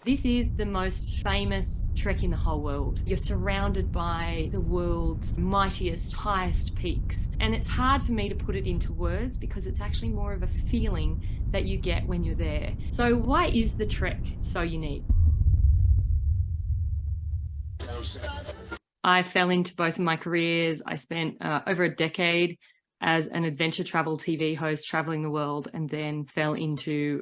This is the most famous trek in the whole world. You're surrounded by the world's mightiest, highest peaks. And it's hard for me to put it into words because it's actually more of a feeling that you get when you're there. So why is the trek so unique? I fell into both of my careers. I spent over a decade as an adventure travel TV host traveling the world, and then fell into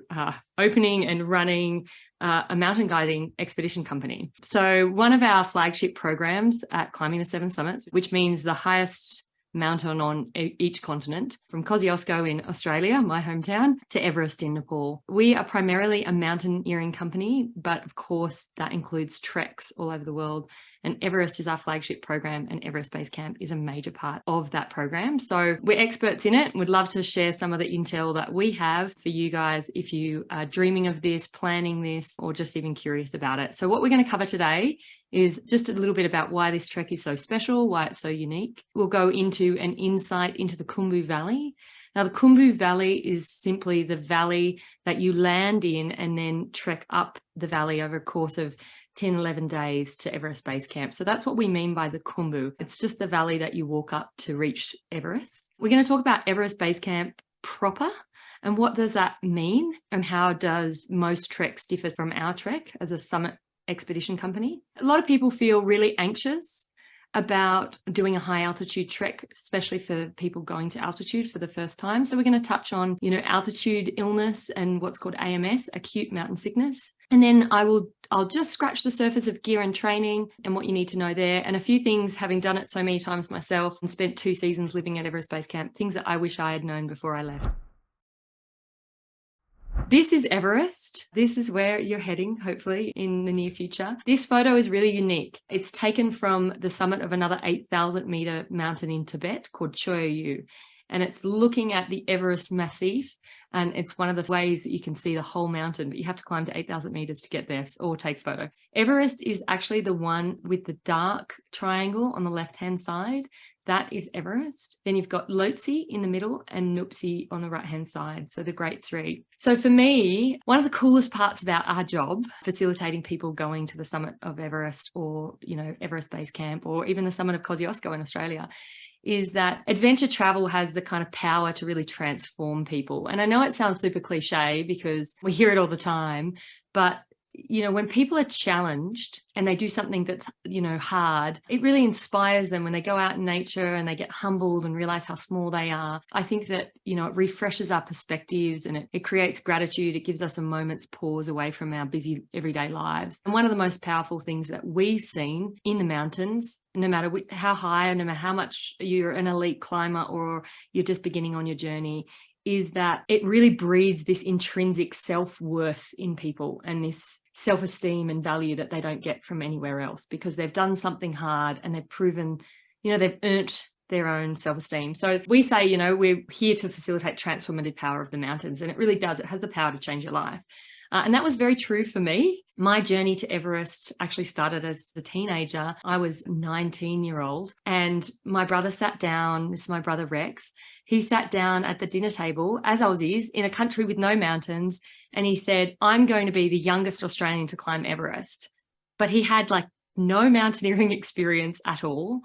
opening and running a mountain guiding expedition company. So one of our flagship programs at Climbing the Seven Summits, which means the highest mountain on each continent, from Kosciuszko in Australia, my hometown, to Everest in Nepal. We are primarily a mountaineering company, but of course that includes treks all over the world. And Everest is our flagship program, and Everest Base Camp is a major part of that program. So we're experts in it. We'd love to share some of the intel that we have for you guys if you are dreaming of this, planning this, or just even curious about it. So what we're going to cover today is just a little bit about why this trek is so special, why it's so unique. We'll go into an insight into the Khumbu Valley. Now, the Khumbu Valley is simply the valley that you land in and then trek up the valley over a course of 10, 11 days to Everest Base Camp. So that's what we mean by the Khumbu. It's just the valley that you walk up to reach Everest. We're going to talk about Everest Base Camp proper and what does that mean, and how does most treks differ from our trek as a summit expedition company. A lot of people feel really anxious about doing a high altitude trek, especially for people going to altitude for the first time. So we're going to touch on, altitude illness and what's called AMS, acute mountain sickness. And then I'll just scratch the surface of gear and training and what you need to know there. And a few things, having done it so many times myself and spent 2 seasons living at Everest Base Camp, things that I wish I had known before I left. This is Everest. This is where you're heading, hopefully, in the near future. This photo is really unique. It's taken from the summit of another 8,000 meter mountain in Tibet called Choyu. And it's looking at the Everest Massif. And it's one of the ways that you can see the whole mountain, but you have to climb to 8,000 meters to get there or take photo. Everest is actually the one with the dark triangle on the left-hand side. That is Everest. Then you've got Lhotse in the middle and Nuptse on the right-hand side. So the Great Three. So for me, one of the coolest parts about our job, facilitating people going to the summit of Everest or, Everest Base Camp or even the summit of Kosciuszko in Australia, is that adventure travel has the kind of power to really transform people. And I know it sounds super cliche because we hear it all the time, but when people are challenged and they do something that's, hard, it really inspires them when they go out in nature and they get humbled and realize how small they are. I think that, it refreshes our perspectives and it creates gratitude. It gives us a moment's pause away from our busy everyday lives. And one of the most powerful things that we've seen in the mountains, no matter how high or no matter how much you're an elite climber or you're just beginning on your journey, is that it really breeds this intrinsic self-worth in people and this self-esteem and value that they don't get from anywhere else because they've done something hard and they've proven, they've earned their own self-esteem. So we say, we're here to facilitate transformative power of the mountains, and it really does. It has the power to change your life. And that was very true for me. My journey to Everest actually started as a teenager. I was 19-year-old and my brother sat down. This is my brother Rex. He sat down at the dinner table, as Aussies, in a country with no mountains. And he said, I'm going to be the youngest Australian to climb Everest. But he had no mountaineering experience at all.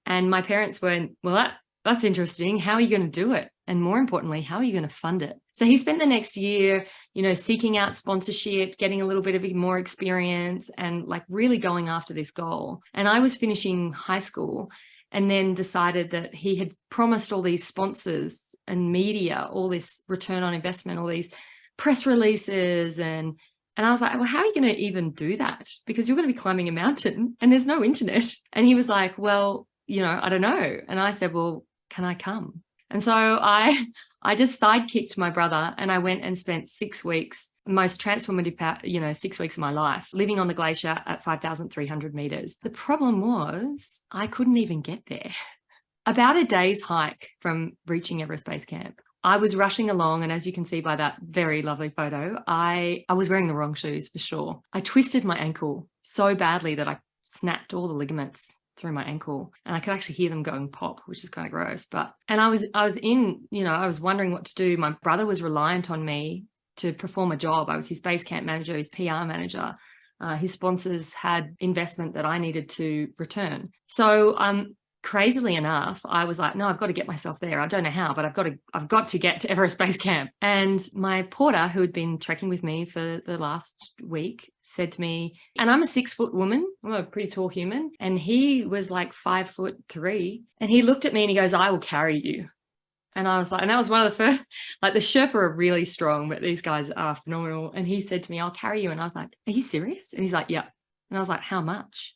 And my parents went, well, that's interesting. How are you going to do it? And more importantly, how are you going to fund it? So he spent the next year, seeking out sponsorship, getting a little bit of more experience and really going after this goal. And I was finishing high school and then decided that he had promised all these sponsors and media, all this return on investment, all these press releases. And I was like, well, how are you going to even do that? Because you're going to be climbing a mountain and there's no internet. And he was like, well, I don't know. And I said, well, can I come? And so I just sidekicked my brother and I went and spent 6 weeks, most transformative, 6 weeks of my life, living on the glacier at 5,300 meters. The problem was I couldn't even get there. About a day's hike from reaching Everest Base Camp, I was rushing along. And as you can see by that very lovely photo, I was wearing the wrong shoes for sure. I twisted my ankle so badly that I snapped all the ligaments through my ankle and I could actually hear them going pop, which is kind of gross. And I was wondering what to do. My brother was reliant on me to perform a job. I was his base camp manager, his PR manager. his sponsors had investment that I needed to return. So crazily enough, I was like, no, I've got to get myself there. I don't know how, but I've got to get to Everest Base Camp. And my porter, who had been trekking with me for the last week, said to me, and I'm a 6-foot woman, I'm a pretty tall human, and he was like 5'3", and he looked at me and he goes, I will carry you. And I was like, and that was one of the first, like the Sherpa are really strong, but these guys are phenomenal. And he said to me, I'll carry you. And I was like, are you serious? And he's like, yeah. And I was like, how much?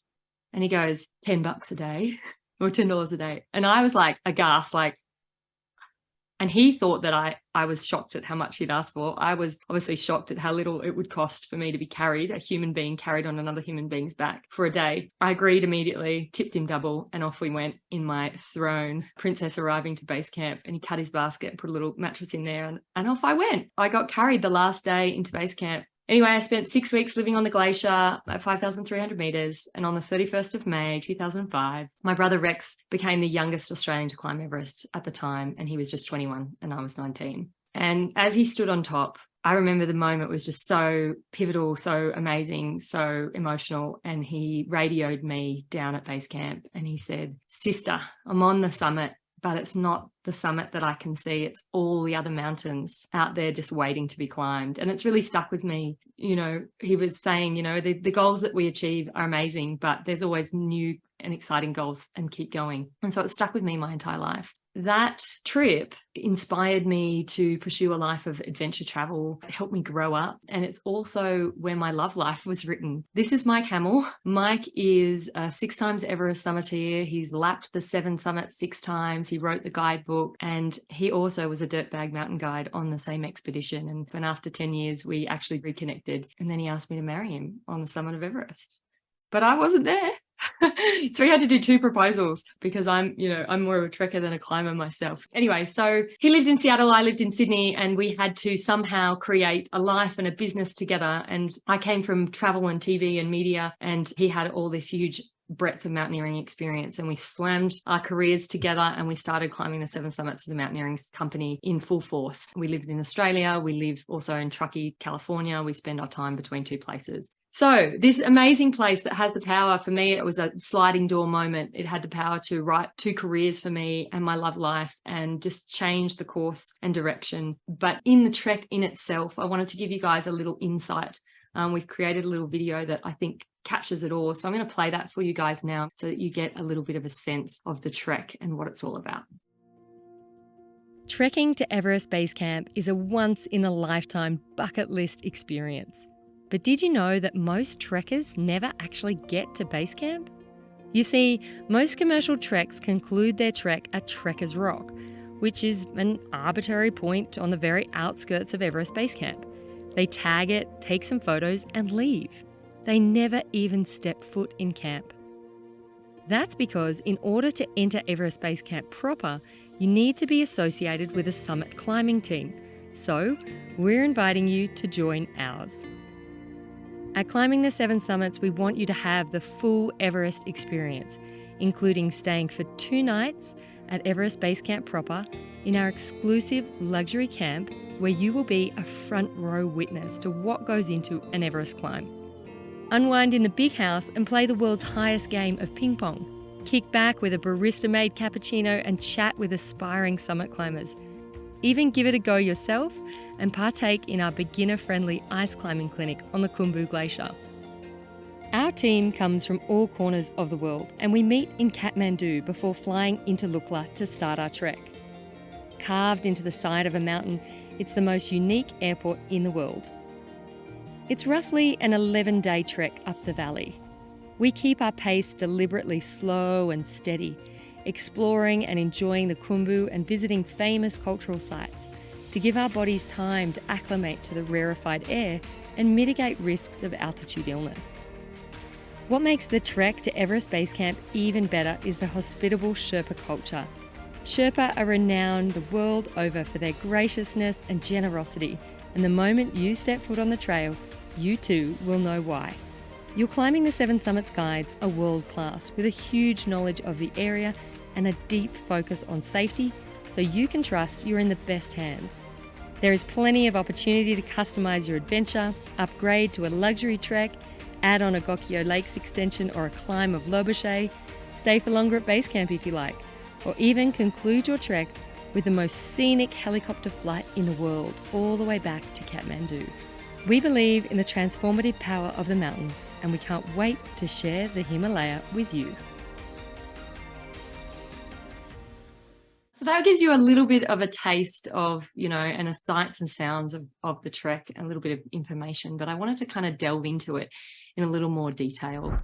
And he goes, $10 a day or $10 a day. And I was like aghast, like, and he thought that I was shocked at how much he'd asked for. I was obviously shocked at how little it would cost for me to be carried, a human being carried on another human being's back for a day. I agreed immediately, tipped him double, and off we went in my throne, princess arriving to base camp. And he cut his basket and put a little mattress in there, and off I went. I got carried the last day into base camp. Anyway, I spent 6 weeks living on the glacier at 5,300 meters. And on the 31st of May, 2005, my brother Rex became the youngest Australian to climb Everest at the time. And he was just 21 and I was 19. And as he stood on top, I remember the moment was just so pivotal, so amazing, so emotional. And he radioed me down at base camp and he said, sister, I'm on the summit, but it's not the summit that I can see. It's all the other mountains out there just waiting to be climbed. And it's really stuck with me. You know, he was saying, you know, the goals that we achieve are amazing, but there's always new and exciting goals, and keep going. And so it stuck with me my entire life. That trip inspired me to pursue a life of adventure travel. It helped me grow up. And it's also where my love life was written. This is Mike Hamill. Mike is a 6 times Everest summiteer. He's lapped the 7 summits 6 times. He wrote the guidebook, and he also was a dirtbag mountain guide on the same expedition. And after 10 years, we actually reconnected. And then he asked me to marry him on the summit of Everest. But I wasn't there. So we had to do 2 proposals because I'm more of a trekker than a climber myself. Anyway, so he lived in Seattle, I lived in Sydney, and we had to somehow create a life and a business together. And I came from travel and TV and media, and he had all this huge breadth of mountaineering experience, and we slammed our careers together and we started climbing the 7 summits as a mountaineering company in full force. We lived in Australia, we live also in Truckee, California. We spend our time between 2 places. So this amazing place that has the power, for me, it was a sliding door moment. It had the power to write 2 careers for me and my love life and just change the course and direction. But in the trek in itself, I wanted to give you guys a little insight. We've created a little video that I think captures it all. So I'm going to play that for you guys now so that you get a little bit of a sense of the trek and what it's all about. Trekking to Everest Base Camp is a once-in-a-lifetime bucket list experience. But did you know that most trekkers never actually get to base camp? You see, most commercial treks conclude their trek at Trekker's Rock, which is an arbitrary point on the very outskirts of Everest Base Camp. They tag it, take some photos, and leave. They never even step foot in camp. That's because in order to enter Everest Base Camp proper, you need to be associated with a summit climbing team. So, we're inviting you to join ours. At Climbing the 7 Summits, we want you to have the full Everest experience, including staying for 2 nights at Everest Base Camp proper in our exclusive luxury camp, where you will be a front row witness to what goes into an Everest climb. Unwind in the big house and play the world's highest game of ping pong. Kick back with a barista-made cappuccino and chat with aspiring summit climbers. Even give it a go yourself and partake in our beginner-friendly ice climbing clinic on the Khumbu Glacier. Our team comes from all corners of the world, and we meet in Kathmandu before flying into Lukla to start our trek. Carved into the side of a mountain, it's the most unique airport in the world. It's roughly an 11-day trek up the valley. We keep our pace deliberately slow and steady, exploring and enjoying the Khumbu and visiting famous cultural sites to give our bodies time to acclimate to the rarefied air and mitigate risks of altitude illness. What makes the trek to Everest Base Camp even better is the hospitable Sherpa culture. Sherpa are renowned the world over for their graciousness and generosity, and the moment you step foot on the trail, you too will know why. Your Climbing the 7 Summits guides are world-class with a huge knowledge of the area and a deep focus on safety, so you can trust you're in the best hands. There is plenty of opportunity to customise your adventure, upgrade to a luxury trek, Add on a Gokyo Lakes extension or a climb of Lobuche, stay for longer at base camp if you like, or even conclude your trek with the most scenic helicopter flight in the world, all the way back to Kathmandu. We believe in the transformative power of the mountains, and we can't wait to share the Himalaya with you. So that gives you a little bit of a taste of, and the sights and sounds of the trek, and a little bit of information, but I wanted to kind of delve into it in a little more detail.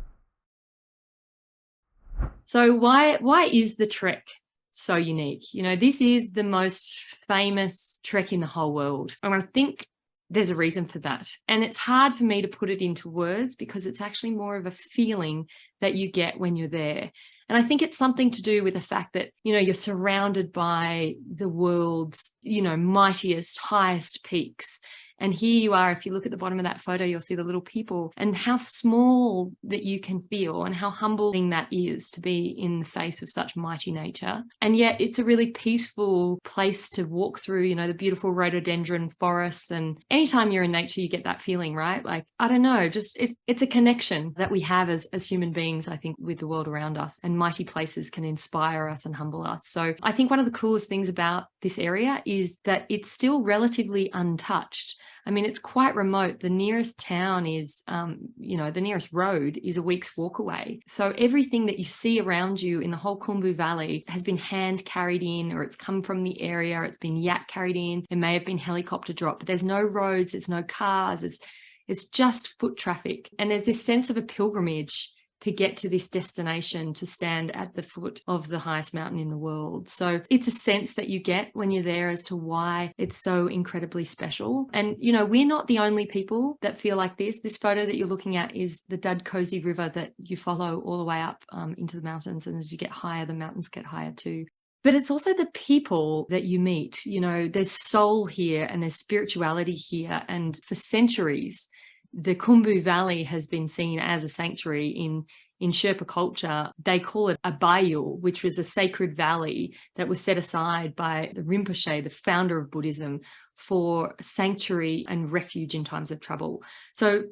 So why is the trek so unique? This is the most famous trek in the whole world. And I think there's a reason for that. And it's hard for me to put it into words because it's actually more of a feeling that you get when you're there. And I think it's something to do with the fact that, you're surrounded by the world's, mightiest, highest peaks. And here you are, if you look at the bottom of that photo, you'll see the little people and how small that you can feel and how humbling that is to be in the face of such mighty nature. And yet it's a really peaceful place to walk through, the beautiful rhododendron forests. And anytime you're in nature, you get that feeling, right? Like, I don't know, just it's a connection that we have as human beings, I think, with the world around us. And mighty places can inspire us and humble us. So I think one of the coolest things about this area is that it's still relatively untouched. I mean, it's quite remote. The nearest town is, the nearest road is a week's walk away. So everything that you see around you in the whole Khumbu Valley has been hand carried in, or it's come from the area. It's been yak carried in. It may have been helicopter dropped, but there's no roads, there's no cars. It's just foot traffic. And there's this sense of a pilgrimage to get to this destination, to stand at the foot of the highest mountain in the world. So it's a sense that you get when you're there as to why it's so incredibly special. And, we're not the only people that feel like this. This photo that you're looking at is the Dudkosi River that you follow all the way up into the mountains. And as you get higher, the mountains get higher too. But it's also the people that you meet. There's soul here and there's spirituality here. And for centuries, the Khumbu Valley has been seen as a sanctuary in Sherpa culture. They call it a bayou, which was a sacred valley that was set aside by the Rinpoche, the founder of Buddhism, for sanctuary and refuge in times of trouble. So,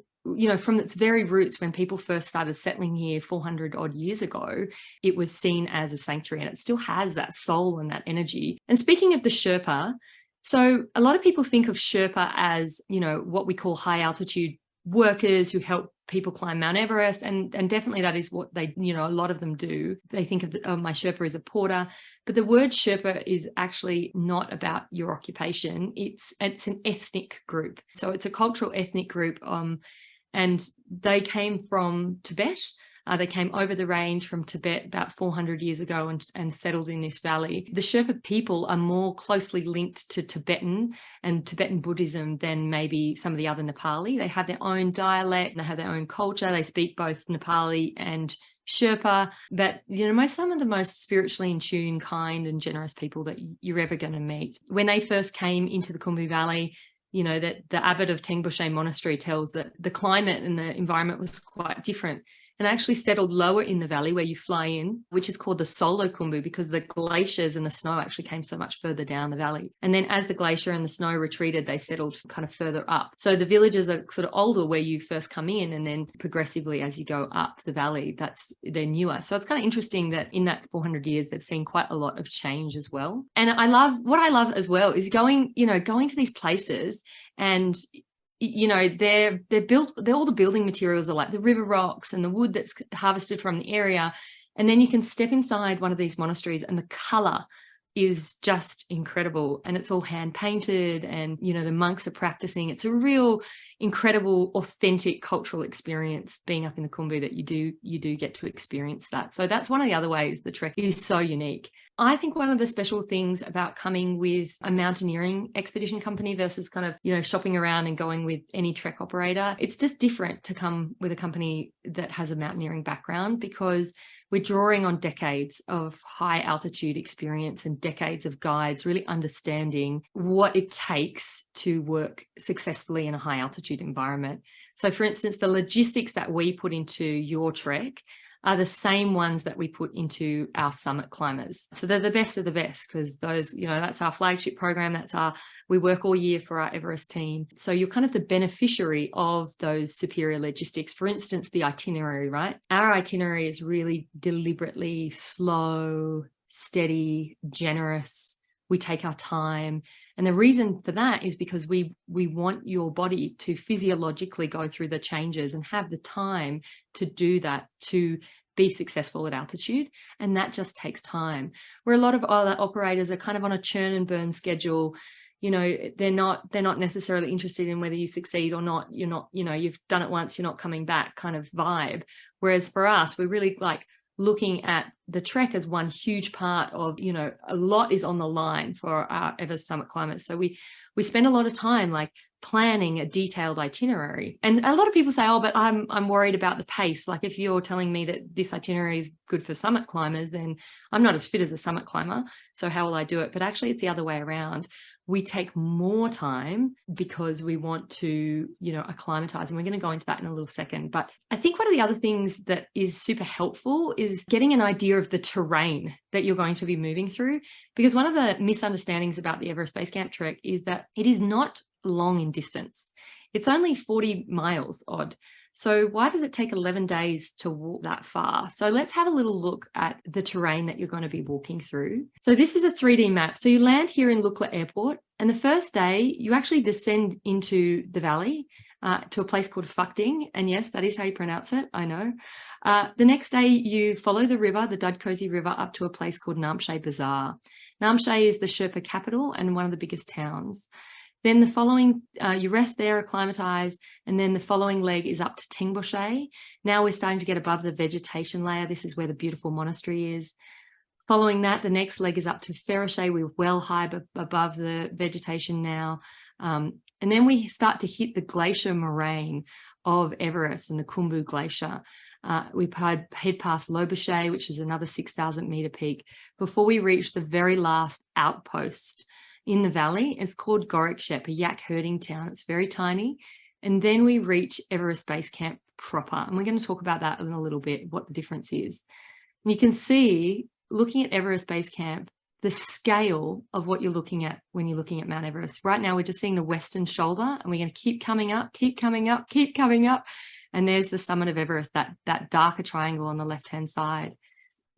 from its very roots, when people first started settling here 400 odd years ago, it was seen as a sanctuary, and it still has that soul and that energy. And speaking of the Sherpa, so a lot of people think of Sherpa as, what we call high altitude workers who help people climb Mount Everest, and definitely that is what they, a lot of them do. They think of my Sherpa as a porter, but the word Sherpa is actually not about your occupation. It's an ethnic group. So it's a cultural ethnic group, and they came from Tibet. They came over the range from Tibet about 400 years ago and settled in this valley. The Sherpa people are more closely linked to Tibetan and Tibetan Buddhism than maybe some of the other Nepali. They have their own dialect, they have their own culture. They speak both Nepali and Sherpa, but some of the most spiritually in tune, kind and generous people that you're ever going to meet. When they first came into the Khumbu Valley, that the abbot of Tengboche Monastery tells that the climate and the environment was quite different, and actually settled lower in the valley where you fly in, which is called the Solo Khumbu, because the glaciers and the snow actually came so much further down the valley. And then as the glacier and the snow retreated, they settled kind of further up. So the villages are sort of older where you first come in, and then progressively as you go up the valley, they're newer. So it's kind of interesting that in that 400 years, they've seen quite a lot of change as well. And what I love as well is going to these places, and they're all the building materials are like the river rocks and the wood that's harvested from the area. And then you can step inside one of these monasteries and the color is just incredible, and it's all hand painted, and the monks are practicing. It's a real incredible, authentic cultural experience being up in the Khumbu, that you do get to experience that. So that's one of the other ways the trek is so unique. I think one of the special things about coming with a mountaineering expedition company versus kind of shopping around and going with any trek operator, it's just different to come with a company that has a mountaineering background, because we're drawing on decades of high altitude experience and decades of guides really understanding what it takes to work successfully in a high altitude environment. So for instance, the logistics that we put into your trek are the same ones that we put into our summit climbers. So they're the best of the best, because those, that's our flagship program. We work all year for our Everest team. So you're kind of the beneficiary of those superior logistics. For instance, the itinerary, right? Our itinerary is really deliberately slow, steady, generous. We take our time. And the reason for that is because we want your body to physiologically go through the changes and have the time to do that, to be successful at altitude. And that just takes time. Where a lot of other operators are kind of on a churn and burn schedule. They're not necessarily interested in whether you succeed or not. You've done it once, you're not coming back kind of vibe. Whereas for us, we're really like looking at the trek as one huge part of, a lot is on the line for our Everest summit climbers. So we spend a lot of time like planning a detailed itinerary. And a lot of people say, oh, but I'm worried about the pace. Like if you're telling me that this itinerary is good for summit climbers, then I'm not as fit as a summit climber. So how will I do it? But actually it's the other way around. We take more time because we want to, acclimatize. And we're going to go into that in a little second. But I think one of the other things that is super helpful is getting an idea of the terrain that you're going to be moving through. Because one of the misunderstandings about the Everest Base Camp trek is that it is not long in distance. It's only 40 miles odd. So why does it take 11 days to walk that far? So let's have a little look at the terrain that you're going to be walking through. So this is a 3D map. So you land here in Lukla Airport, and the first day you actually descend into the valley to a place called Phakding. And yes, that is how you pronounce it, I know. The next day you follow the river, the Dudkosi River, up to a place called Namche Bazaar. Namche is the Sherpa capital and one of the biggest towns. Then the following, you rest there, acclimatise, and then the following leg is up to Tengboche. Now we're starting to get above the vegetation layer. This is where the beautiful monastery is. Following that, the next leg is up to Ferroche. We're well high above the vegetation now. And then we start to hit the glacier moraine of Everest and the Khumbu Glacier. We head past Lobuche, which is another 6,000 metre peak, before we reach the very last outpost in the valley. It's called Garrettche, a yak herding town. It's very tiny. And then we reach Everest Base Camp proper. And we're going to talk about that in a little bit, what the difference is. And you can see, looking at Everest Base Camp, the scale of what you're looking at when you're looking at Mount Everest. Right now, we're just seeing the western shoulder, and we're going to keep coming up, keep coming up, keep coming up. And there's the summit of Everest, that darker triangle on the left-hand side.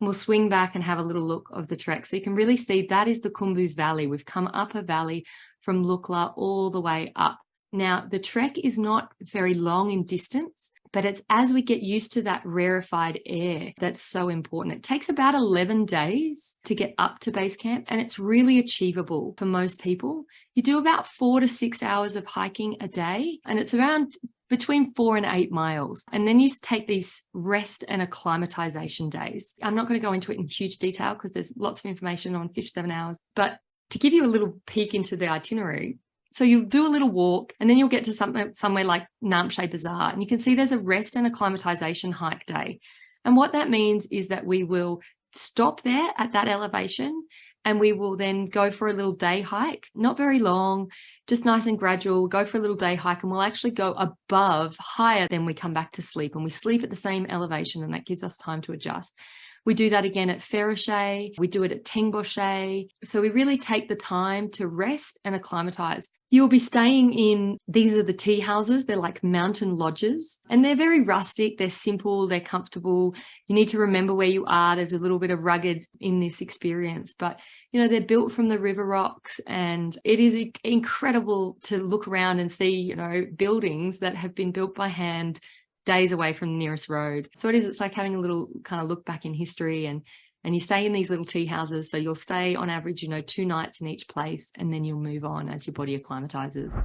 We'll swing back and have a little look of the trek. So you can really see that is the Khumbu Valley. We've come up a valley from Lukla all the way up. Now, the trek is not very long in distance, but it's as we get used to that rarefied air that's so important. It takes about 11 days to get up to base camp, and it's really achievable for most people. You do about 4 to 6 hours of hiking a day, and it's around between 4 and 8 miles. And then you take these rest and acclimatization days. I'm not going to go into it in huge detail because there's lots of information on 57 hours, but to give you a little peek into the itinerary. So you'll do a little walk, and then you'll get to somewhere like Namche Bazaar, and you can see there's a rest and acclimatization hike day. And what that means is that we will stop there at that elevation, and we will then go for a little day hike, not very long, just nice and gradual. We'll go for a little day hike, and we'll actually go above, higher, than we come back to sleep. And we sleep at the same elevation, and that gives us time to adjust. We do that again at Ferroche. We do it at Tengboche. So we really take the time to rest and acclimatize. You'll be staying in, these are the tea houses. They're like mountain lodges, and they're very rustic. They're simple. They're comfortable. You need to remember where you are. There's a little bit of rugged in this experience, but they're built from the river rocks, and it is incredible to look around and see, buildings that have been built by hand days away from the nearest road. So it's like having a little kind of look back in history, and you stay in these little tea houses. So you'll stay on average, 2 nights in each place, and then you'll move on as your body acclimatizes.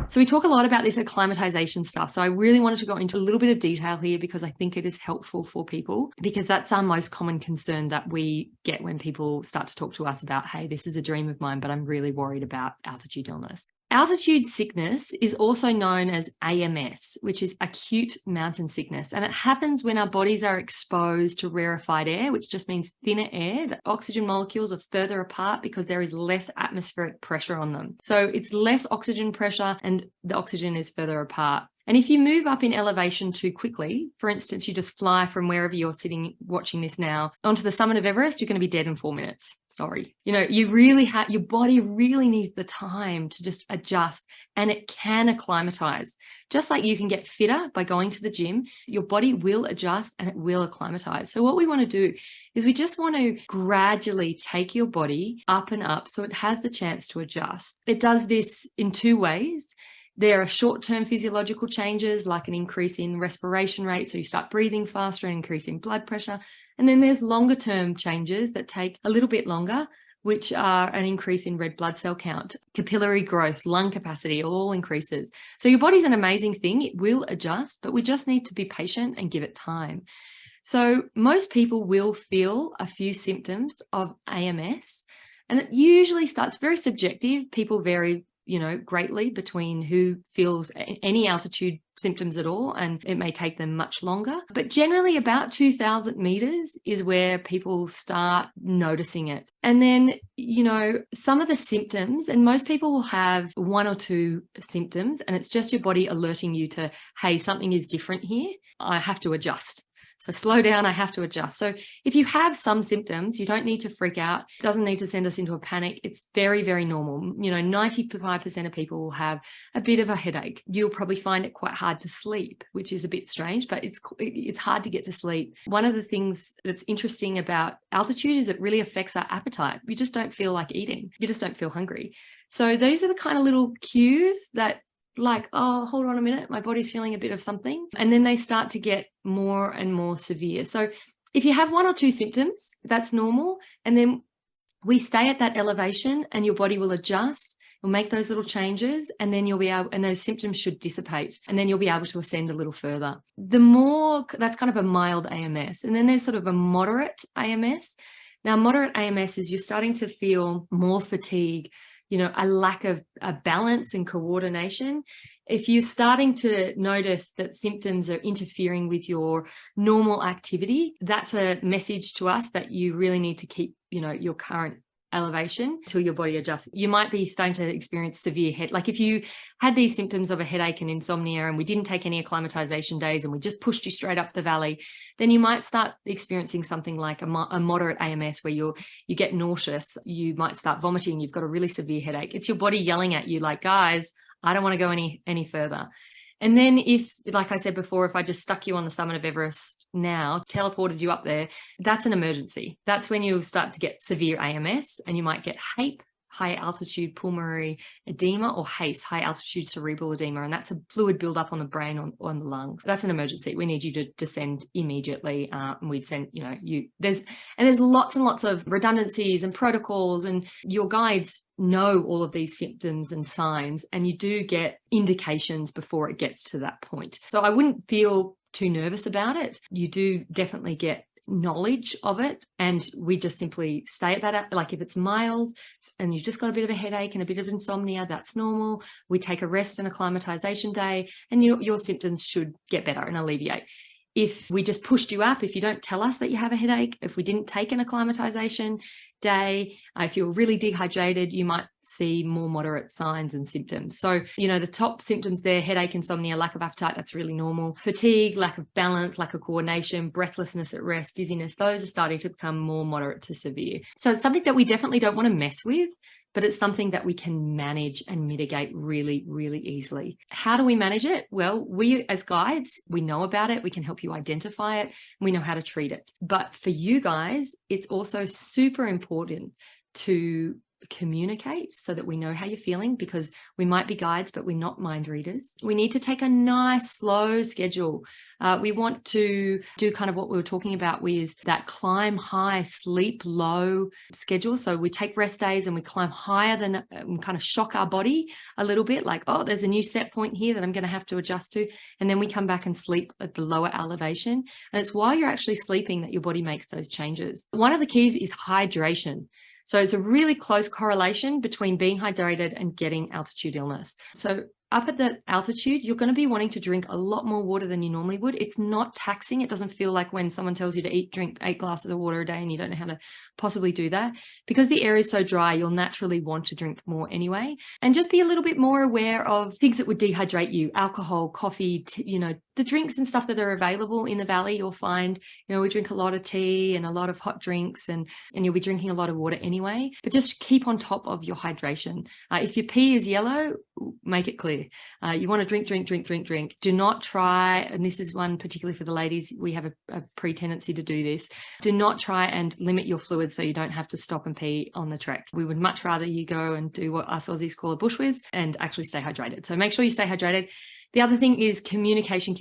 So we talk a lot about this acclimatization stuff. So I really wanted to go into a little bit of detail here because I think it is helpful for people, because that's our most common concern that we get when people start to talk to us about, hey, this is a dream of mine, but I'm really worried about altitude illness. Altitude sickness is also known as AMS, which is acute mountain sickness. And it happens when our bodies are exposed to rarefied air, which just means thinner air. The oxygen molecules are further apart because there is less atmospheric pressure on them. So it's less oxygen pressure and the oxygen is further apart. And if you move up in elevation too quickly, for instance, you just fly from wherever you're sitting watching this now onto the summit of Everest, you're going to be dead in 4 minutes. Sorry. You really have, your body really needs the time to just adjust, and it can acclimatize. Just like you can get fitter by going to the gym, your body will adjust and it will acclimatize. So what we want to do is we just want to gradually take your body up and up so it has the chance to adjust. It does this in two ways. There are short-term physiological changes like an increase in respiration rate. So you start breathing faster and increasing blood pressure. And then there's longer-term changes that take a little bit longer, which are an increase in red blood cell count, capillary growth, lung capacity, all increases. So your body's an amazing thing. It will adjust, but we just need to be patient and give it time. So most people will feel a few symptoms of AMS, and it usually starts very subjective. People vary greatly between who feels any altitude symptoms at all, and it may take them much longer. But generally about 2,000 meters is where people start noticing it. And then, some of the symptoms, and most people will have one or two symptoms, and it's just your body alerting you to, hey, something is different here. I have to adjust. So slow down, I have to adjust. So if you have some symptoms, you don't need to freak out. It doesn't need to send us into a panic. It's very, very normal. 95% of people will have a bit of a headache. You'll probably find it quite hard to sleep, which is a bit strange, but it's hard to get to sleep. One of the things that's interesting about altitude is it really affects our appetite. We just don't feel like eating. You just don't feel hungry. So those are the kind of little cues that, like, oh, hold on a minute, my body's feeling a bit of something. And then they start to get more and more severe. So if you have one or two symptoms, that's normal. And then we stay at that elevation and your body will adjust. You'll make those little changes, and then you'll be able, and those symptoms should dissipate, and then you'll be able to ascend a little further. That's kind of a mild AMS. And then there's sort of a moderate AMS. Now, moderate AMS is you're starting to feel more fatigue, a lack of a balance and coordination. If you're starting to notice that symptoms are interfering with your normal activity, that's a message to us that you really need to keep, your current elevation till your body adjusts. You might be starting to experience severe head. Like if you had these symptoms of a headache and insomnia and we didn't take any acclimatization days and we just pushed you straight up the valley, then you might start experiencing something like a moderate AMS where you get nauseous. You might start vomiting. You've got a really severe headache. It's your body yelling at you like, guys, I don't want to go any further. And then if, like I said before, if I just stuck you on the summit of Everest now, teleported you up there, that's an emergency. That's when you start to get severe AMS, and you might get HAPE, high altitude pulmonary edema, or HACE, high altitude cerebral edema. And that's a fluid buildup on the brain, on the lungs. That's an emergency. We need you to descend immediately. And we'd send, there's lots and lots of redundancies and protocols, and your guides know all of these symptoms and signs, and you do get indications before it gets to that point. So I wouldn't feel too nervous about it. You do definitely get knowledge of it, and we just simply stay at that. Like if it's mild and you've just got a bit of a headache and a bit of insomnia, that's normal. We take a rest and acclimatization day, and your symptoms should get better and alleviate. If we just pushed you up, if you don't tell us that you have a headache, if we didn't take an acclimatization day, if you're really dehydrated, you might see more moderate signs and symptoms. So, the top symptoms there, headache, insomnia, lack of appetite, that's really normal. Fatigue, lack of balance, lack of coordination, breathlessness at rest, dizziness, those are starting to become more moderate to severe. So it's something that we definitely don't want to mess with, but it's something that we can manage and mitigate really, really easily. How do we manage it? Well, we as guides, we know about it. We can help you identify it. We know how to treat it. But for you guys, it's also super important to communicate so that we know how you're feeling, because we might be guides, but we're not mind readers. We need to take a nice slow schedule. We want to do kind of what we were talking about with that climb high, sleep low schedule. So we take rest days and we climb higher than, kind of shock our body a little bit, like, oh, there's a new set point here that I'm going to have to adjust to. And then we come back and sleep at the lower elevation. And it's while you're actually sleeping that your body makes those changes. One of the keys is hydration. So it's a really close correlation between being hydrated and getting altitude illness. So up at the altitude, you're going to be wanting to drink a lot more water than you normally would. It's not taxing. It doesn't feel like when someone tells you to drink 8 glasses of water a day and you don't know how to possibly do that. Because the air is so dry, you'll naturally want to drink more anyway. And just be a little bit more aware of things that would dehydrate you: alcohol, coffee, the drinks and stuff that are available in the valley. You'll find, we drink a lot of tea and a lot of hot drinks, and you'll be drinking a lot of water anyway. But just keep on top of your hydration. If your pee is yellow, make it clear. You want to drink. Do not try, and this is one particularly for the ladies, we have a pre-tendency to do this. Do not try and limit your fluids so you don't have to stop and pee on the trek. We would much rather you go and do what us Aussies call a bush whiz and actually stay hydrated. So make sure you stay hydrated. The other thing is communication.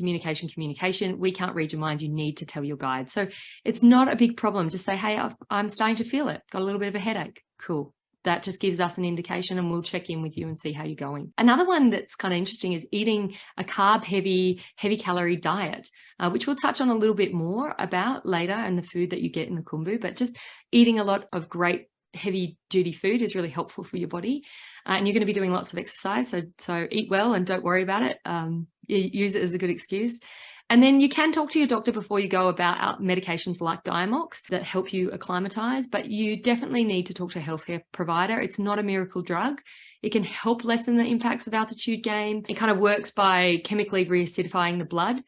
We can't read your mind. You need to tell your guide. So it's not a big problem. Just say, hey, I'm starting to feel it. Got a little bit of a headache. Cool. That just gives us an indication, and we'll check in with you and see how you're going. Another one that's kind of interesting is eating a carb-heavy calorie diet, which we'll touch on a little bit more about later, and the food that you get in the Khumbu. But just eating a lot of great heavy duty food is really helpful for your body, and you're going to be doing lots of exercise, so eat well and don't worry about it. Use it as a good excuse. And then you can talk to your doctor before you go about medications like Diamox that help you acclimatize, but you definitely need to talk to a healthcare provider. It's not a miracle drug. It can help lessen the impacts of altitude gain. It kind of works by chemically reacidifying the blood,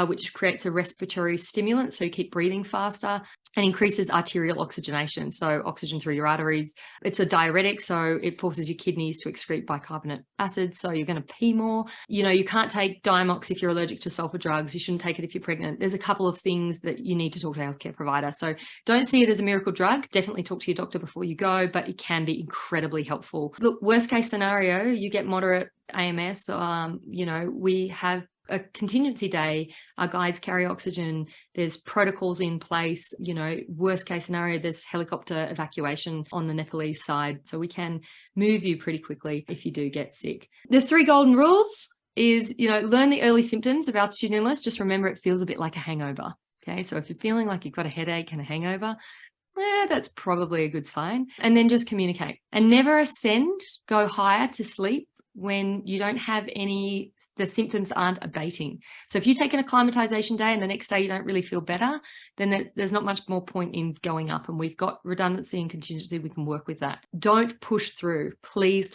which creates a respiratory stimulant, so you keep breathing faster, and increases arterial oxygenation, so oxygen through your arteries. It's a diuretic, so it forces your kidneys to excrete bicarbonate acid, so you're going to pee more. You can't take Diamox if you're allergic to sulfur drugs. You shouldn't take it if you're pregnant. There's a couple of things that you need to talk to a healthcare provider. So don't see it as a miracle drug. Definitely talk to your doctor before you go, but it can be incredibly helpful. Look, worst case scenario, you get moderate AMS. We have a contingency day. Our guides carry oxygen. There's protocols in place. Worst case scenario, there's helicopter evacuation on the Nepalese side. So we can move you pretty quickly if you do get sick. The 3 golden rules is, learn the early symptoms of altitude illness. Just remember, it feels a bit like a hangover. Okay. So if you're feeling like you've got a headache and a hangover, that's probably a good sign. And then just communicate, and never ascend, go higher to sleep when you don't have the symptoms aren't abating. So if you take an acclimatization day and the next day you don't really feel better, then there's not much more point in going up, and we've got redundancy and contingency. We can work with that. Don't push through. Please.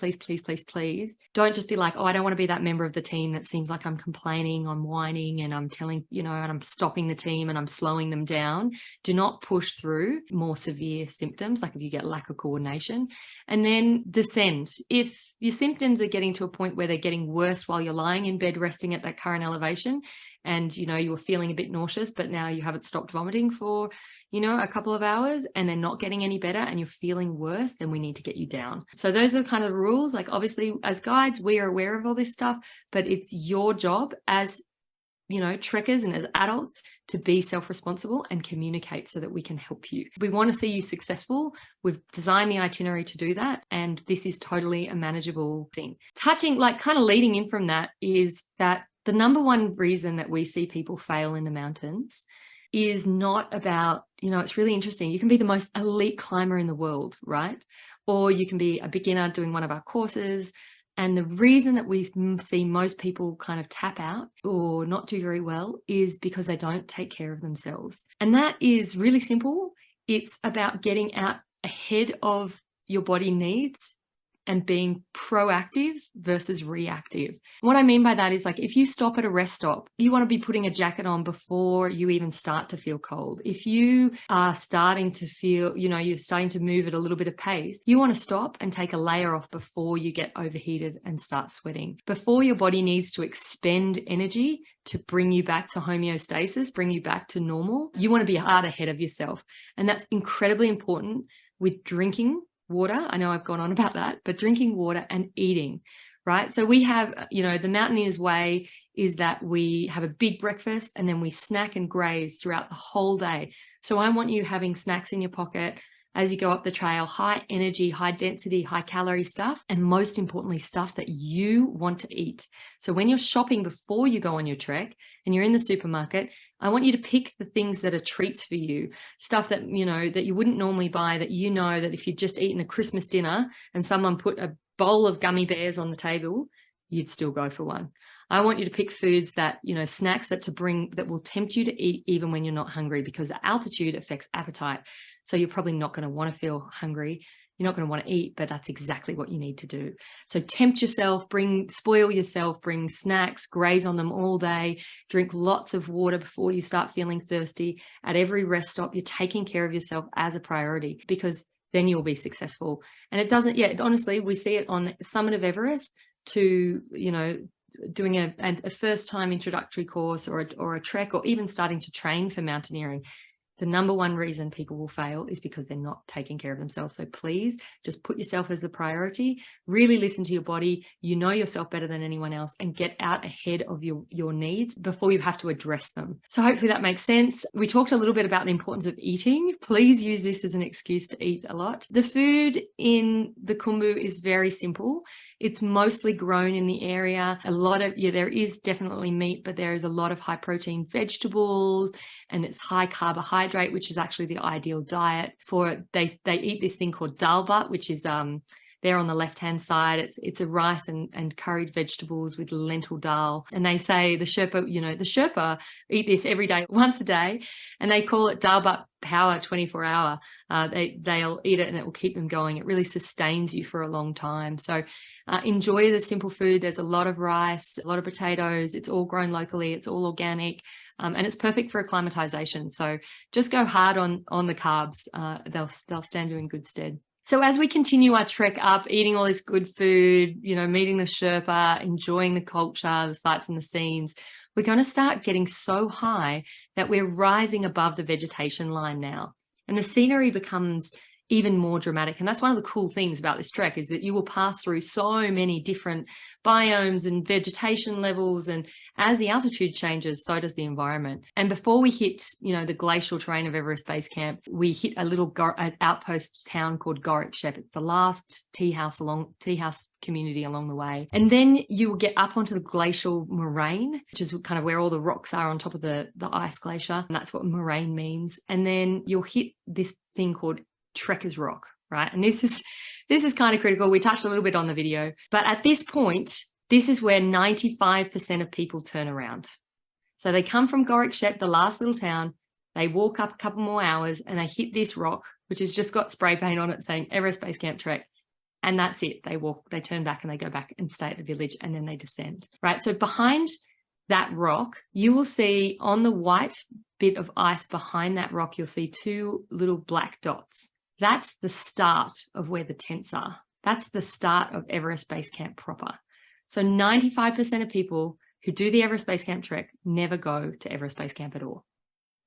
Don't just be like, oh, I don't want to be that member of the team that seems like I'm complaining, I'm whining, and I'm telling, and I'm stopping the team and I'm slowing them down. Do not push through more severe symptoms, like if you get lack of coordination. And then descend. If your symptoms are getting to a point where they're getting worse while you're lying in bed resting at that current elevation, and you were feeling a bit nauseous, but now you haven't stopped vomiting for a couple of hours, and they're not getting any better, and you're feeling worse, then we need to get you down. So those are kind of the rules. Like, obviously as guides, we are aware of all this stuff, but it's your job as trekkers and as adults to be self-responsible and communicate so that we can help you. We want to see you successful. We've designed the itinerary to do that, and this is totally a manageable thing. Kind of leading in from that is that the number one reason that we see people fail in the mountains is not about, it's really interesting. You can be the most elite climber in the world, right? Or you can be a beginner doing one of our courses. And the reason that we see most people kind of tap out or not do very well is because they don't take care of themselves. And that is really simple. It's about getting out ahead of your body needs and being proactive versus reactive. What I mean by that is, like, if you stop at a rest stop, you want to be putting a jacket on before you even start to feel cold. If you are starting to feel, you're starting to move at a little bit of pace, you want to stop and take a layer off before you get overheated and start sweating. Before your body needs to expend energy to bring you back to homeostasis, bring you back to normal, you want to be hard ahead of yourself. And that's incredibly important with drinking water. I know I've gone on about that, but drinking water and eating, right? So we have, the mountaineer's way is that we have a big breakfast and then we snack and graze throughout the whole day. So I want you having snacks in your pocket as you go up the trail, high energy, high density, high calorie stuff, and most importantly, stuff that you want to eat. So when you're shopping before you go on your trek and you're in the supermarket, I want you to pick the things that are treats for you, stuff that, that you wouldn't normally buy, that that if you'd just eaten a Christmas dinner and someone put a bowl of gummy bears on the table, you'd still go for one. I want you to pick foods that, snacks that will tempt you to eat even when you're not hungry, because altitude affects appetite. So you're probably not going to want to feel hungry. You're not going to want to eat, but that's exactly what you need to do. So tempt yourself, spoil yourself, bring snacks, graze on them all day, drink lots of water before you start feeling thirsty. At every rest stop, you're taking care of yourself as a priority, because then you'll be successful. And it doesn't yet, honestly, we see it on the summit of Everest to, doing a first time introductory course or a trek, or even starting to train for mountaineering. The number one reason people will fail is because they're not taking care of themselves. So please just put yourself as the priority, really listen to your body. You know yourself better than anyone else, and get out ahead of your needs before you have to address them. So hopefully that makes sense. We talked a little bit about the importance of eating. Please use this as an excuse to eat a lot. The food in the Khumbu is very simple. It's mostly grown in the area. There is definitely meat, but there is a lot of high protein vegetables, and it's high carbohydrate, which is actually the ideal diet for, they eat this thing called dal bhat, which is there on the left-hand side. It's a rice and curried vegetables with lentil dal. And they say the Sherpa eat this every day, once a day, and they call it dal bhat power 24-hour. They'll eat it and it will keep them going. It really sustains you for a long time. So enjoy the simple food. There's a lot of rice, a lot of potatoes. It's all grown locally. It's all organic. And it's perfect for acclimatization. So just go hard on the carbs. They'll stand you in good stead. So as we continue our trek up, eating all this good food, meeting the Sherpa, enjoying the culture, the sights and the scenes, we're going to start getting so high that we're rising above the vegetation line now. And the scenery becomes even more dramatic. And that's one of the cool things about this trek, is that you will pass through so many different biomes and vegetation levels. And as the altitude changes, so does the environment. And before we hit, the glacial terrain of Everest Base Camp, we hit a little outpost town called Garrettche. It's the last tea house community along the way. And then you will get up onto the glacial moraine, which is kind of where all the rocks are on top of the ice glacier. And that's what moraine means. And then you'll hit this thing called Trekker's Rock, right? And this is kind of critical. We touched a little bit on the video, but at this point, this is where 95% of people turn around. So they come from Garrettche, the last little town, they walk up a couple more hours and they hit this rock, which has just got spray paint on it saying Everest Base Camp Trek. And that's it. They turn back and they go back and stay at the village, and then they descend, right? So behind that rock, you will see on the white bit of ice behind that rock, you'll see two little black dots. That's the start of where the tents are. That's the start of Everest Base Camp proper. So 95% of people who do the Everest Base Camp trek never go to Everest Base Camp at all.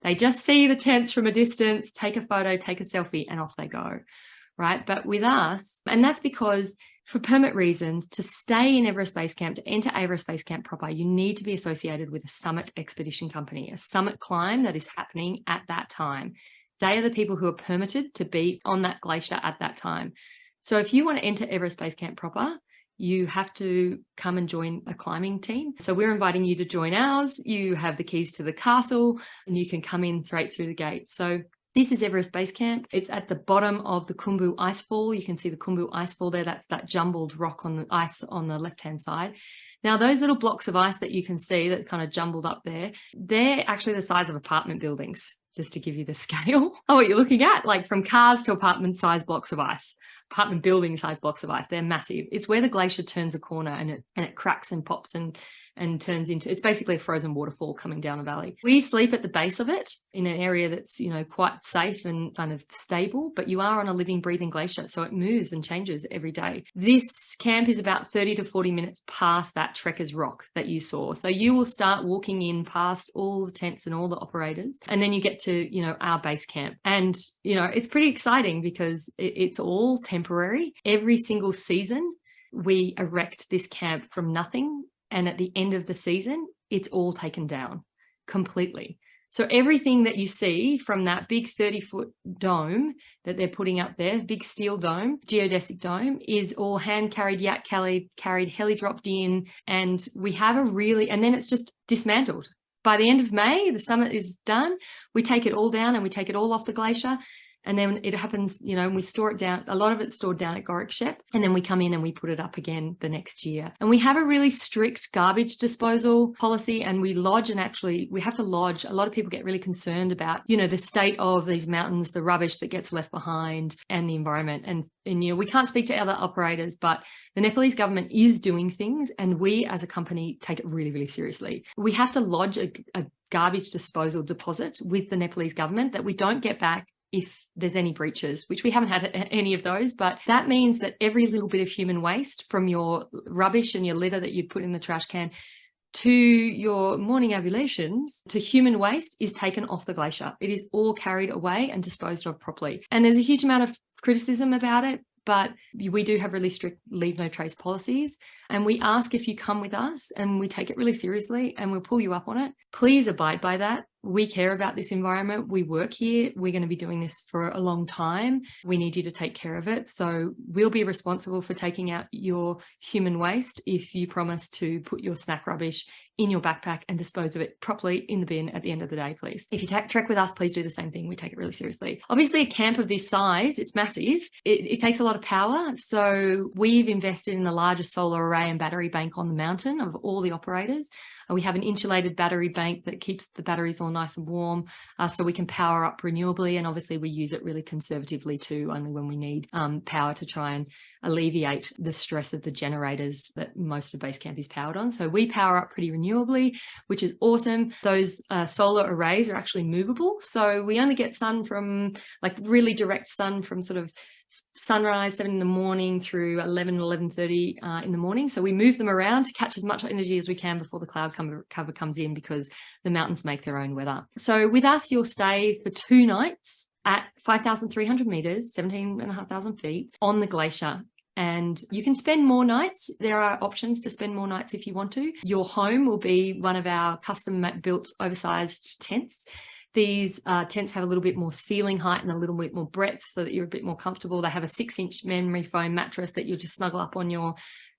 They just see the tents from a distance, take a photo, take a selfie, and off they go, right? But with us, and that's because for permit reasons, to stay in Everest Base Camp, to enter Everest Base Camp proper, you need to be associated with a summit expedition company, a summit climb that is happening at that time. They are the people who are permitted to be on that glacier at that time. So if you want to enter Everest Base Camp proper, you have to come and join a climbing team. So we're inviting you to join ours. You have the keys to the castle and you can come in straight through the gate. So this is Everest Base Camp. It's at the bottom of the Khumbu Icefall. You can see the Khumbu Icefall there. That's that jumbled rock on the ice on the left-hand side. Now, those little blocks of ice that you can see that kind of jumbled up there, they're actually the size of apartment buildings, just to give you the scale of what you're looking at, like from cars to apartment-sized blocks of ice. Apartment building size blocks of ice. They're massive. It's where the glacier turns a corner and it cracks and pops and turns into, it's basically a frozen waterfall coming down the valley. We sleep at the base of it in an area that's, quite safe and kind of stable, but you are on a living, breathing glacier. So it moves and changes every day. This camp is about 30 to 40 minutes past that Trekker's Rock that you saw. So you will start walking in past all the tents and all the operators, and then you get to, our base camp. And, it's pretty exciting because it's all temporary. Every single season, we erect this camp from nothing. And at the end of the season, it's all taken down completely. So everything that you see from that big 30-foot dome that they're putting up there, big steel dome, geodesic dome, is all hand-carried, yak-carried, heli-dropped in. And we have and then it's just dismantled. By the end of May, the summit is done. We take it all down and we take it all off the glacier. And then it happens, and we store it down. A lot of it's stored down at Garrettche, and then we come in and we put it up again the next year. And we have a really strict garbage disposal policy, and we have to lodge. A lot of people get really concerned about, the state of these mountains, the rubbish that gets left behind, and the environment. And we can't speak to other operators, but the Nepalese government is doing things, and we as a company take it really, really seriously. We have to lodge a garbage disposal deposit with the Nepalese government that we don't get back if there's any breaches, which we haven't had any of those. But that means that every little bit of human waste, from your rubbish and your litter that you put in the trash can to your morning ablutions to human waste, is taken off the glacier. It is all carried away and disposed of properly. And there's a huge amount of criticism about it, but we do have really strict leave no trace policies. And we ask, if you come with us, and we take it really seriously and we'll pull you up on it, please abide by that. We care about this environment. We work here. We're going to be doing this for a long time. We need you to take care of it. So we'll be responsible for taking out your human waste if you promise to put your snack rubbish in your backpack and dispose of it properly in the bin at the end of the day, please. If you trek with us, please do the same thing. We take it really seriously. Obviously, a camp of this size, it's massive. It takes a lot of power. So we've invested in the largest solar array and battery bank on the mountain of all the operators. We have an insulated battery bank that keeps the batteries all nice and warm, so we can power up renewably. And obviously we use it really conservatively too, only when we need power to try and alleviate the stress of the generators that most of base camp is powered on. So we power up pretty renewably, which is awesome. Those solar arrays are actually movable. So we only get sun from, like, really direct sun from sort of sunrise 7 in the morning through 11:30 in the morning. So we move them around to catch as much energy as we can before the cloud cover comes in, because the mountains make their own weather. So with us, you'll stay for 2 nights at 5,300 meters, 17,500 feet on the glacier. And you can spend more nights. There are options to spend more nights if you want to. Your home will be one of our custom built oversized tents. These tents have a little bit more ceiling height and a little bit more breadth, so that you're a bit more comfortable. They have a 6-inch memory foam mattress that you'll just snuggle up on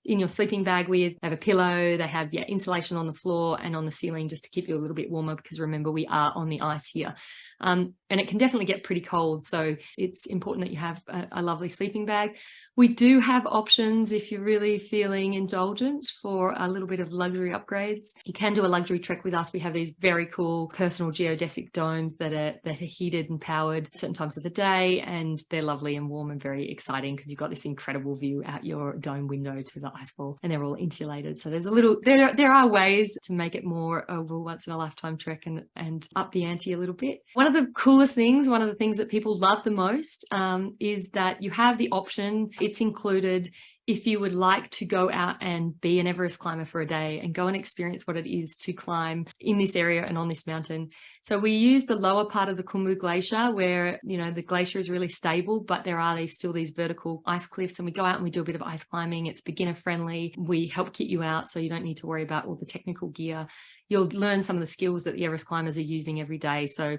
in your sleeping bag with. They have a pillow. They have insulation on the floor and on the ceiling, just to keep you a little bit warmer, because remember, we are on the ice here. And it can definitely get pretty cold, so it's important that you have a lovely sleeping bag. We do have options if you're really feeling indulgent for a little bit of luxury upgrades. You can do a luxury trek with us. We have these very cool personal geodesic domes that are heated and powered certain times of the day, and they're lovely and warm and very exciting, because you've got this incredible view out your dome window to the icefall, and they're all insulated. So there are ways to make it more of a once in a lifetime trek and up the ante a little bit. One of the coolest things, one of the things that people love the most, is that you have the option. It's included if you would like to go out and be an Everest climber for a day and go and experience what it is to climb in this area and on this mountain. So we use the lower part of the Khumbu Glacier, where, the glacier is really stable, but there are still these vertical ice cliffs, and we go out and we do a bit of ice climbing. It's beginner friendly. We help kit you out, so you don't need to worry about all the technical gear. You'll learn some of the skills that the Everest climbers are using every day. So,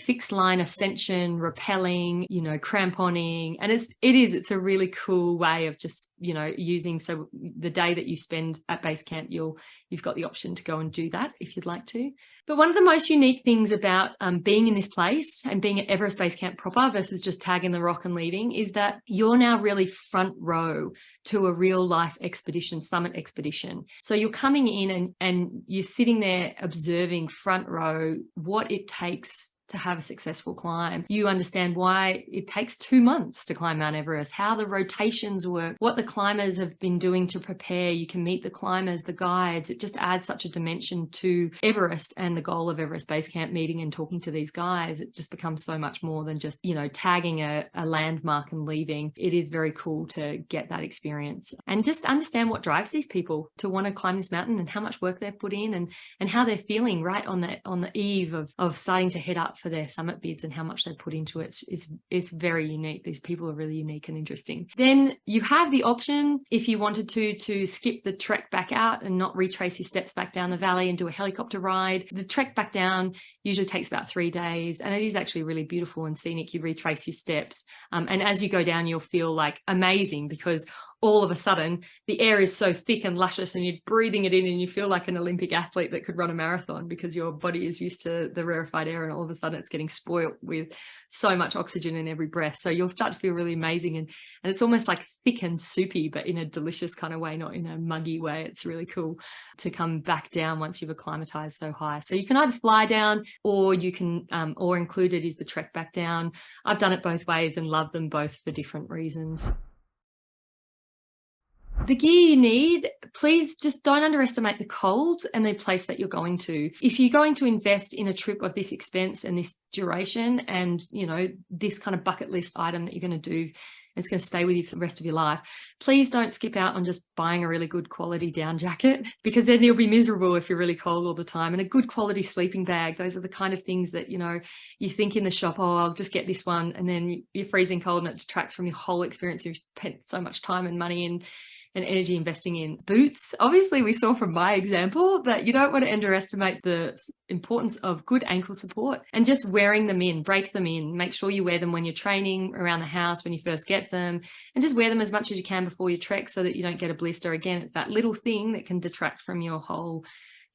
fixed line ascension, rappelling, cramponing. And it's a really cool way of just, using. So the day that you spend at base camp, you've got the option to go and do that if you'd like to. But one of the most unique things about being in this place and being at Everest Base Camp proper versus just tagging the rock and leaving is that you're now really front row to a real life expedition, summit expedition. So you're coming in and you're sitting there observing front row what it takes to have a successful climb. You understand why it takes 2 months to climb Mount Everest, how the rotations work, what the climbers have been doing to prepare. You can meet the climbers, the guides. It just adds such a dimension to Everest and the goal of Everest Base Camp, meeting and talking to these guys. It just becomes so much more than just, tagging a landmark and leaving. It is very cool to get that experience and just understand what drives these people to want to climb this mountain, and how much work they've put in, and how they're feeling right on the eve of starting to head up for their summit bids, and how much they put into it. It's very unique. These people are really unique and interesting. Then you have the option, if you wanted to skip the trek back out and not retrace your steps back down the valley and do a helicopter ride. The trek back down usually takes about 3 days, and it is actually really beautiful and scenic. You retrace your steps, and as you go down, you'll feel like amazing, because all of a sudden the air is so thick and luscious and you're breathing it in and you feel like an Olympic athlete that could run a marathon because your body is used to the rarefied air, and all of a sudden it's getting spoilt with so much oxygen in every breath. So you'll start to feel really amazing, and it's almost like thick and soupy, but in a delicious kind of way, not in a muggy way. It's really cool to come back down once you've acclimatized so high. So you can either fly down, or you can or included is the trek back down. I've done it both ways and love them both for different reasons. The gear you need, please just don't underestimate the cold and the place that you're going to. If you're going to invest in a trip of this expense and this duration and, you know, this kind of bucket list item that you're going to do, it's going to stay with you for the rest of your life, please don't skip out on just buying a really good quality down jacket, because then you'll be miserable if you're really cold all the time. And a good quality sleeping bag, those are the kind of things that, you know, you think in the shop, oh, I'll just get this one, and then you're freezing cold and it detracts from your whole experience you've spent so much time and money in and energy investing in. Boots, obviously we saw from my example that you don't want to underestimate the importance of good ankle support, and just wearing them in, break them in, make sure you wear them when you're training around the house, when you first get them, and just wear them as much as you can before you trek so that you don't get a blister. Again, it's that little thing that can detract from your whole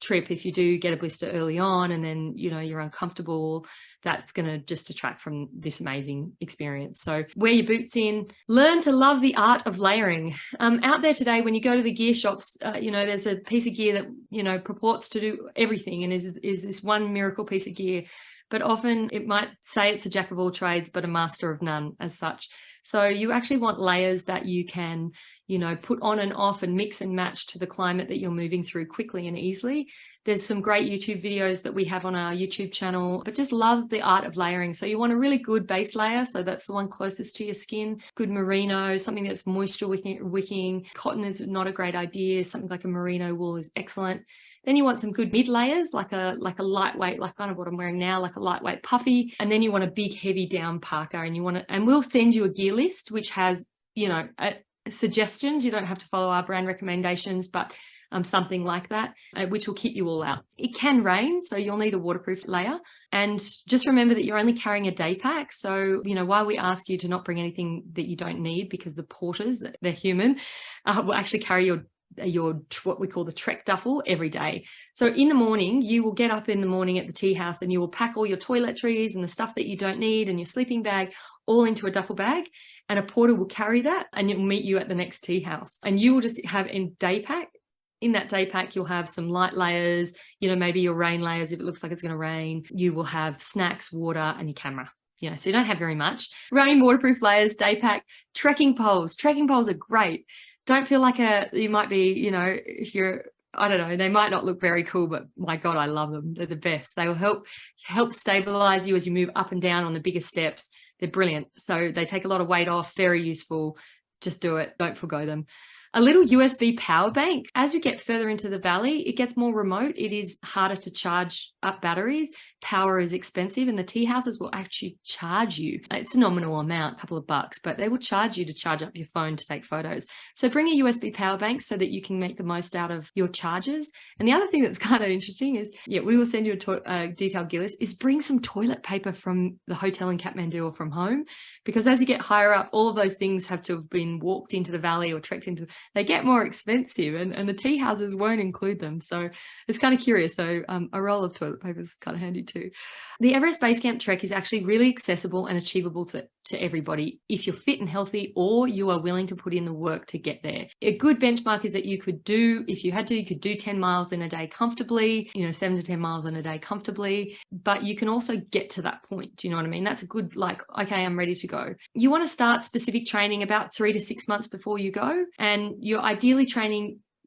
trip. If you do get a blister early on and then, you know, you're uncomfortable, that's going to just detract from this amazing experience. So wear your boots in. Learn to love the art of layering. Out there today, when you go to the gear shops, you know, there's a piece of gear that, you know, purports to do everything and is this one miracle piece of gear, but often it might say it's a jack of all trades but a master of none as such. So you actually want layers that you can, you know, put on and off and mix and match to the climate that you're moving through quickly and easily. There's some great YouTube videos that we have on our YouTube channel, but just love the art of layering. So you want a really good base layer. So that's the one closest to your skin. Good merino, something that's moisture wicking. Cotton is not a great idea. Something like a merino wool is excellent. Then you want some good mid layers, like a lightweight, like kind of what I'm wearing now, like a lightweight puffy. And then you want a big heavy down parka, and you want to, and we'll send you a gear list which has, you know, suggestions. You don't have to follow our brand recommendations, but something like that, which will keep you all out. It can rain, so you'll need a waterproof layer. And just remember that you're only carrying a day pack. So, you know, while we ask you to not bring anything that you don't need, because the porters, they're human, will actually carry your what we call the trek duffel every day. So in the morning, you will get up in the morning at the tea house and you will pack all your toiletries and the stuff that you don't need and your sleeping bag all into a duffel bag, and a porter will carry that and it will meet you at the next tea house. And you will just have in day pack. In that day pack, you'll have some light layers, you know, maybe your rain layers if it looks like it's going to rain. You will have snacks, water, and your camera. You know, so you don't have very much. Rain waterproof layers, day pack, trekking poles. Trekking poles are great. Don't feel like you might be, you know, if you're, I don't know, they might not look very cool, but my God, I love them. They're the best. They will help stabilize you as you move up and down on the bigger steps. They're brilliant. So they take a lot of weight off, very useful. Just do it. Don't forgo them. A little USB power bank. As you get further into the valley, it gets more remote. It is harder to charge up batteries. Power is expensive, and the tea houses will actually charge you. It's a nominal amount, a couple of bucks, but they will charge you to charge up your phone to take photos. So bring a USB power bank so that you can make the most out of your charges. And the other thing that's kind of interesting is, yeah, we will send you a detailed gear list, is bring some toilet paper from the hotel in Kathmandu or from home, because as you get higher up, all of those things have to have been walked into the valley or trekked into. They get more expensive, and the tea houses won't include them. So it's kind of curious. So a roll of toilet paper is kind of handy too. The Everest Base Camp trek is actually really accessible and achievable to everybody if you're fit and healthy, or you are willing to put in the work to get there. A good benchmark is that you could do, if you had to, you could do 10 miles in a day comfortably, you know, 7 to 10 miles in a day comfortably, but you can also get to that point. Do you know what I mean? That's a good, like, okay, I'm ready to go. You want to start specific training about 3 to 6 months before you go, and you're ideally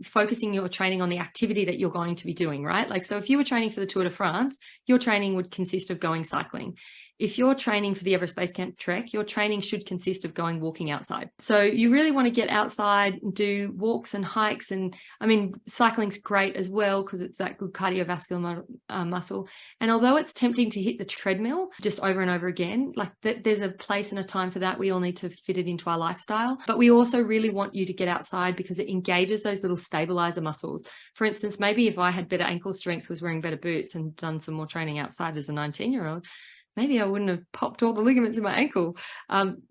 focusing your training on the activity that you're going to be doing, right? Like, so if you were training for the Tour de France, your training would consist of going cycling. If you're training for the Everest Base Camp trek, your training should consist of going walking outside. So you really want to get outside, do walks and hikes. And I mean, cycling's great as well because it's that good cardiovascular muscle. And although it's tempting to hit the treadmill just over and over again, like there's a place and a time for that. We all need to fit it into our lifestyle. But we also really want you to get outside because it engages those little stabilizer muscles. For instance, maybe if I had better ankle strength, was wearing better boots and done some more training outside as a 19-year-old, maybe I wouldn't have popped all the ligaments in my ankle.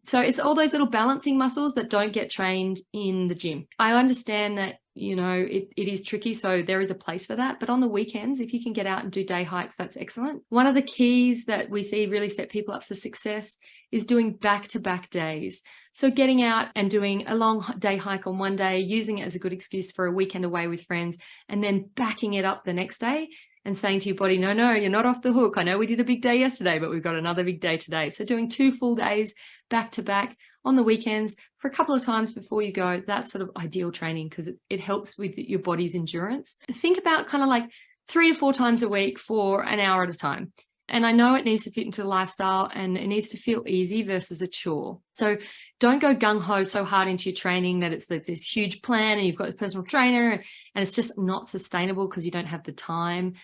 So it's all those little balancing muscles that don't get trained in the gym. I understand that, it is tricky. So there is a place for that. But on the weekends, if you can get out and do day hikes, that's excellent. One of the keys that we see really set people up for success is doing back-to-back days. So getting out and doing a long day hike on one day, using it as a good excuse for a weekend away with friends, and then backing it up the next day and saying to your body, no, you're not off the hook. I know we did a big day yesterday, but we've got another big day today. So doing 2 full days back to back on the weekends for a couple of times before you go, that's sort of ideal training because it helps with your body's endurance. Think about kind of like 3 to 4 times a week for an hour at a time. And I know it needs to fit into the lifestyle and it needs to feel easy versus a chore. So don't go gung-ho so hard into your training that it's this huge plan and you've got a personal trainer and it's just not sustainable because you don't have the time.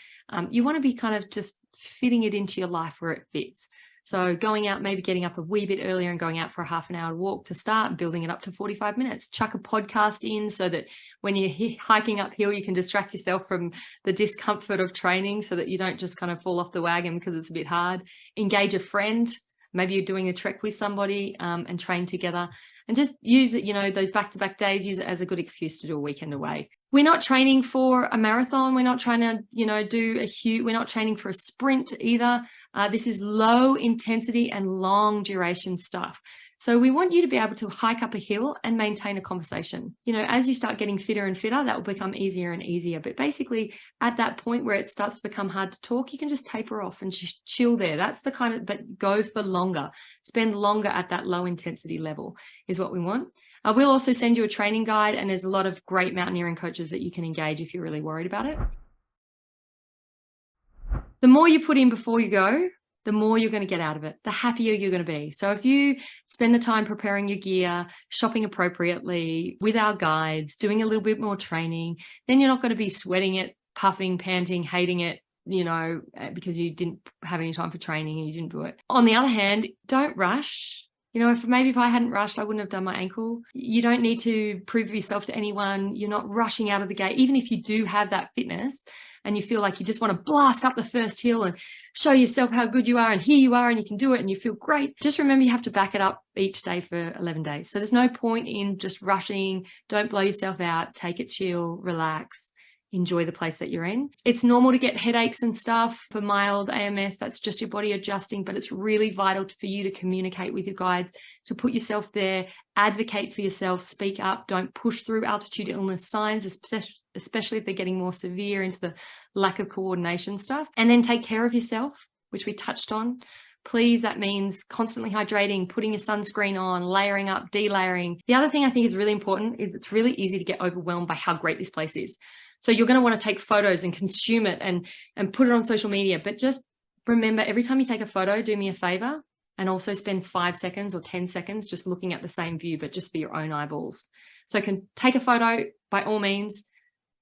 You want to be kind of just fitting it into your life where it fits. So going out, maybe getting up a wee bit earlier and going out for a half an hour walk to start and building it up to 45 minutes. Chuck a podcast in so that when you're hiking uphill, you can distract yourself from the discomfort of training so that you don't just kind of fall off the wagon because it's a bit hard. Engage a friend. Maybe you're doing a trek with somebody and train together and just use it, those back-to-back days, use it as a good excuse to do a weekend away. We're not training for a marathon. We're not trying to, we're not training for a sprint either. This is low intensity and long duration stuff. So we want you to be able to hike up a hill and maintain a conversation. As you start getting fitter and fitter, that will become easier and easier. But basically at that point where it starts to become hard to talk, you can just taper off and just chill there. That's the kind of, but go for longer, spend longer at that low intensity level is what we want. We'll also send you a training guide and there's a lot of great mountaineering coaches that you can engage if you're really worried about it. The more you put in before you go, the more you're going to get out of it, the happier you're going to be. So if you spend the time preparing your gear, shopping appropriately with our guides, doing a little bit more training, then you're not going to be sweating it, puffing, panting, hating it, because you didn't have any time for training and you didn't do it. On the other hand, don't rush. If I hadn't rushed, I wouldn't have done my ankle. You don't need to prove yourself to anyone. You're not rushing out of the gate. Even if you do have that fitness and you feel like you just want to blast up the first hill and show yourself how good you are and here you are and you can do it and you feel great. Just remember you have to back it up each day for 11 days. So there's no point in just rushing. Don't blow yourself out. Take it chill, relax. Enjoy the place that you're in. It's normal to get headaches and stuff for mild AMS. That's just your body adjusting, but it's really vital for you to communicate with your guides, to put yourself there, advocate for yourself, speak up, don't push through altitude illness signs, especially if they're getting more severe into the lack of coordination stuff. And then take care of yourself, which we touched on. Please, that means constantly hydrating, putting your sunscreen on, layering up, delayering. The other thing I think is really important is it's really easy to get overwhelmed by how great this place is. So you're going to want to take photos and consume it and put it on social media. But just remember, every time you take a photo, do me a favor and also spend 5 seconds or 10 seconds just looking at the same view, but just for your own eyeballs. So you can take a photo by all means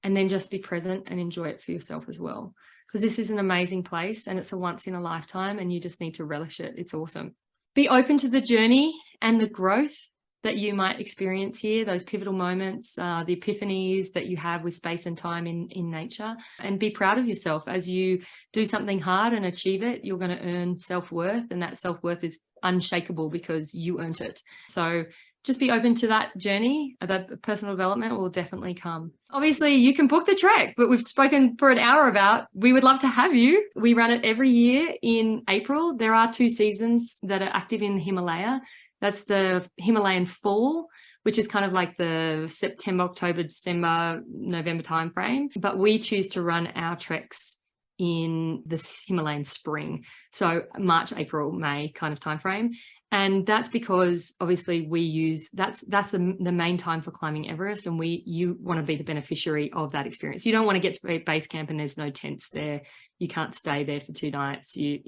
and then just be present and enjoy it for yourself as well. Because this is an amazing place and it's a once in a lifetime and you just need to relish it. It's awesome. Be open to the journey and the growth that you might experience here, those pivotal moments, the epiphanies that you have with space and time in nature, and be proud of yourself. As you do something hard and achieve it, you're going to earn self-worth, and that self-worth is unshakable because you earned it. So just be open to that journey. That personal development will definitely come. Obviously, you can book the trek, but we've spoken for an hour about, we would love to have you. We run it every year in April. There are 2 seasons that are active in the Himalaya. That's the Himalayan fall, which is kind of like the September, October, December, November timeframe. But we choose to run our treks in the Himalayan spring. So March, April, May kind of timeframe. And that's because obviously we use, that's the main time for climbing Everest, and you want to be the beneficiary of that experience. You don't want to get to base camp and there's no tents there. You can't stay there for 2 nights. You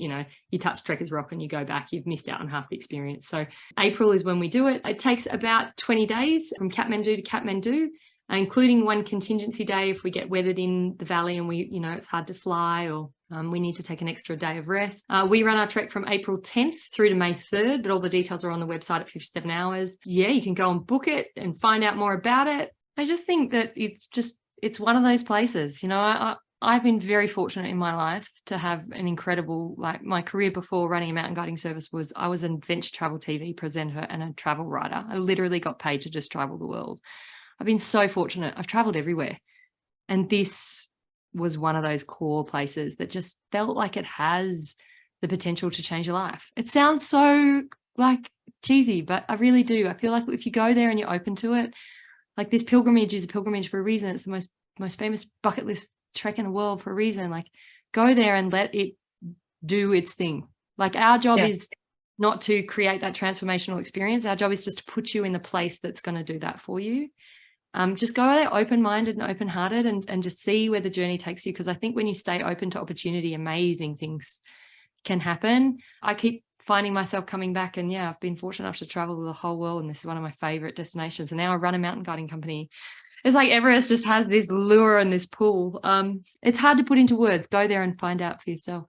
touch Trekker's Rock and you go back, you've missed out on half the experience. So April is when we do it. It takes about 20 days from Kathmandu to Kathmandu, including 1 contingency day if we get weathered in the valley and it's hard to fly, or we need to take an extra day of rest. We run our trek from April 10th through to May 3rd, but all the details are on the website at 57 hours. Yeah, you can go and book it and find out more about it. I just think that it's one of those places, I've been very fortunate in my life to have an incredible, like my career before running a mountain guiding service was I was an adventure travel TV presenter and a travel writer. I literally got paid to just travel the world. I've been so fortunate. I've traveled everywhere. And this was one of those core places that just felt like it has the potential to change your life. It sounds so like cheesy, but I really do. I feel like if you go there and you're open to it, like this pilgrimage is a pilgrimage for a reason. It's the most famous bucket list trek in the world for a reason. Like go there and let it do its thing. Like our job is not to create that transformational experience. Our job is just to put you in the place that's going to do that for you. Just go there open-minded and open-hearted and just see where the journey takes you. Because I think when you stay open to opportunity, amazing things can happen. I keep finding myself coming back, and I've been fortunate enough to travel the whole world, and this is one of my favorite destinations. And now I run a mountain guiding company. It's like Everest just has this lure and this pull. It's hard to put into words. Go there and find out for yourself.